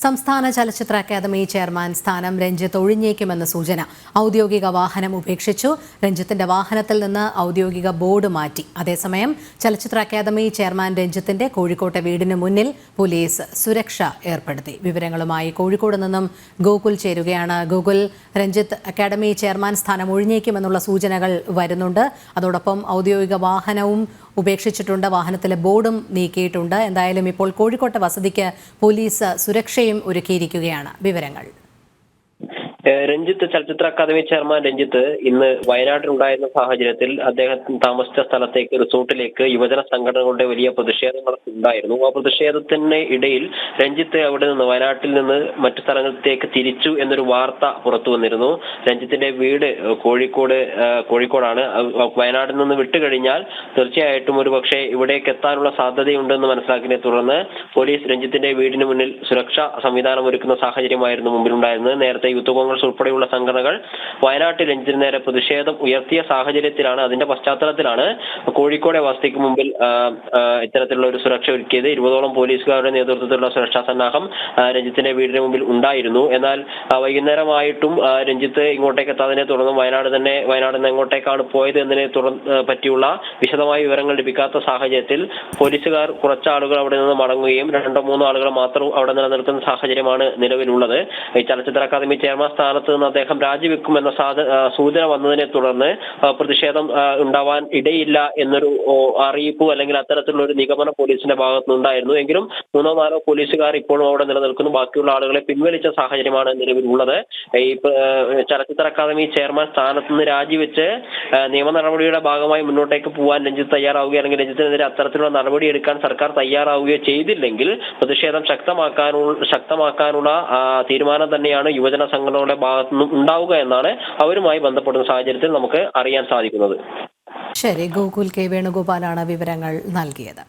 സംസ്ഥാന ചലച്ചിത്ര academy chairman സ്ഥാനം രഞ്ജിത്ത് ഒഴിഞ്ഞേക്കുമെന്ന സൂചന. ഔദ്യോഗിക വാഹനം ഉപേക്ഷിച്ചു. രഞ്ജിത്തിന്റെ വാഹനത്തിൽ നിന്ന് ഔദ്യോഗിക ബോർഡ് മാറ്റി. അതേസമയം ചലച്ചിത്ര അക്കാദമി ചെയർമാൻ രഞ്ജിത്തിന്റെ കോഴിക്കോട്ടെ വീടിന് മുന്നിൽ പോലീസ് സുരക്ഷ ഏർപ്പെടുത്തി. വിവരങ്ങളുമായി കോഴിക്കോട് നിന്നും ഗോകുൽ ചേരുകയാണ്. ഗോകുൽ, രഞ്ജിത്ത് അക്കാദമി ചെയർമാൻ സ്ഥാനം ഒഴിഞ്ഞേക്കുമെന്നുള്ള സൂചനകൾ വരുന്നുണ്ട്. അതോടൊപ്പം ഔദ്യോഗിക വാഹനവും ഉപേക്ഷിച്ചിട്ടുണ്ട്, വാഹനത്തിലെ ബോർഡും നീക്കിയിട്ടുണ്ട്. എന്തായാലും ഇപ്പോൾ കോഴിക്കോട്ടെ വസതിക്ക് പോലീസ് സുരക്ഷയും ഒരുക്കിയിരിക്കുകയാണ്. വിവരങ്ങൾ. രഞ്ജിത്ത് ചലച്ചിത്ര അക്കാദമി ചെയർമാൻ രഞ്ജിത്ത് ഇന്ന് വയനാട്ടിലുണ്ടായിരുന്ന സാഹചര്യത്തിൽ അദ്ദേഹം താമസിച്ച സ്ഥലത്തേക്ക് റിസോർട്ടിലേക്ക് യുവജന സംഘടനകളുടെ വലിയ പ്രതിഷേധങ്ങളൊക്കെ ഉണ്ടായിരുന്നു. ആ പ്രതിഷേധത്തിന് ഇടയിൽ രഞ്ജിത്ത് അവിടെ നിന്ന് വയനാട്ടിൽ നിന്ന് മറ്റു സ്ഥലങ്ങളിലേക്ക് തിരിച്ചു എന്നൊരു വാർത്ത പുറത്തു വന്നിരുന്നു. രഞ്ജിത്തിന്റെ വീട് കോഴിക്കോടാണ്. വയനാട്ടിൽ നിന്ന് വിട്ടുകഴിഞ്ഞാൽ തീർച്ചയായിട്ടും ഒരു പക്ഷേ ഇവിടേക്ക് എത്താനുള്ള സാധ്യതയുണ്ടെന്ന് മനസ്സിലാക്കിയതിനെ തുടർന്ന് പോലീസ് രഞ്ജിത്തിന്റെ വീടിന് മുന്നിൽ സുരക്ഷാ സംവിധാനം ഒരുക്കുന്ന സാഹചര്യമായിരുന്നു മുമ്പിലുണ്ടായിരുന്നത്. നേരത്തെ യൂത്ത് കോൺഗ്രസ് ഉൾപ്പെടെയുള്ള സംഘടനകൾ വയനാട്ടിൽ രഞ്ജിത്തിന് നേരെ പ്രതിഷേധം ഉയർത്തിയ സാഹചര്യത്തിലാണ്, അതിന്റെ പശ്ചാത്തലത്തിലാണ് കോഴിക്കോടെ വസതിക്ക് മുമ്പിൽ ഇത്തരത്തിലുള്ള ഒരു സുരക്ഷ ഒരുക്കിയത്. 20ഓളം പോലീസുകാരുടെ നേതൃത്വത്തിലുള്ള സുരക്ഷാ സന്നാഹം രഞ്ജിത്തിന്റെ വീടിന് മുമ്പിൽ ഉണ്ടായിരുന്നു. എന്നാൽ വൈകുന്നേരമായിട്ടും രഞ്ജിത്ത് ഇങ്ങോട്ടേക്ക് എത്താതിനെ തുടർന്ന് വയനാട് നിന്ന് എങ്ങോട്ടേക്കാണ് പോയത് എന്നതിനെ പറ്റിയുള്ള വിശദമായ വിവരങ്ങൾ ലഭിക്കാത്ത സാഹചര്യത്തിൽ പോലീസുകാർ കുറച്ചാളുകൾ അവിടെ നിന്ന് മടങ്ങുകയും 2-3 ആളുകൾ മാത്രം അവിടെ നിലനിൽക്കുന്ന സാഹചര്യമാണ് നിലവിലുള്ളത്. ഈ ചലച്ചിത്ര അക്കാദമി ചെയർമാൻ സ്ഥാനത്ത് നിന്ന് അദ്ദേഹം രാജിവെക്കുമെന്ന സൂചന വന്നതിനെ തുടർന്ന് പ്രതിഷേധം ഉണ്ടാവാൻ ഇടയില്ല എന്നൊരു അറിയിപ്പ് അല്ലെങ്കിൽ അത്തരത്തിലുള്ള ഒരു നിഗമനം പോലീസിന്റെ ഭാഗത്തുനിന്നുണ്ടായിരുന്നു. എങ്കിലും 3-4 പോലീസുകാർ ഇപ്പോഴും അവിടെ നിലനിൽക്കുന്നു. ബാക്കിയുള്ള ആളുകളെ പിൻവലിച്ച സാഹചര്യമാണ് നിലവിലുള്ളത്. ഈ ചലച്ചിത്ര അക്കാദമി ചെയർമാൻ സ്ഥാനത്ത് നിന്ന് രാജിവെച്ച് നിയമ നടപടിയുടെ ഭാഗമായി മുന്നോട്ടേക്ക് പോകാൻ രഞ്ജിത്ത് തയ്യാറാവുകയോ അല്ലെങ്കിൽ രഞ്ജിത്തിനെതിരെ അത്തരത്തിലുള്ള നടപടി എടുക്കാൻ സർക്കാർ തയ്യാറാവുകയോ ചെയ്തില്ലെങ്കിൽ പ്രതിഷേധം ശക്തമാക്കാനുള്ള തീരുമാനം തന്നെയാണ് യുവജന സംഘടനകളുടെ ഭാഗത്തുനിന്നും ഉണ്ടാവുക എന്നാണ് അവരുമായി ബന്ധപ്പെടുന്ന സാഹചര്യത്തിൽ നമുക്ക് അറിയാൻ സാധിക്കുന്നത്. ശരി, ഗോകുൽ കെ വേണുഗോപാലാണ് വിവരങ്ങൾ നൽകിയത്.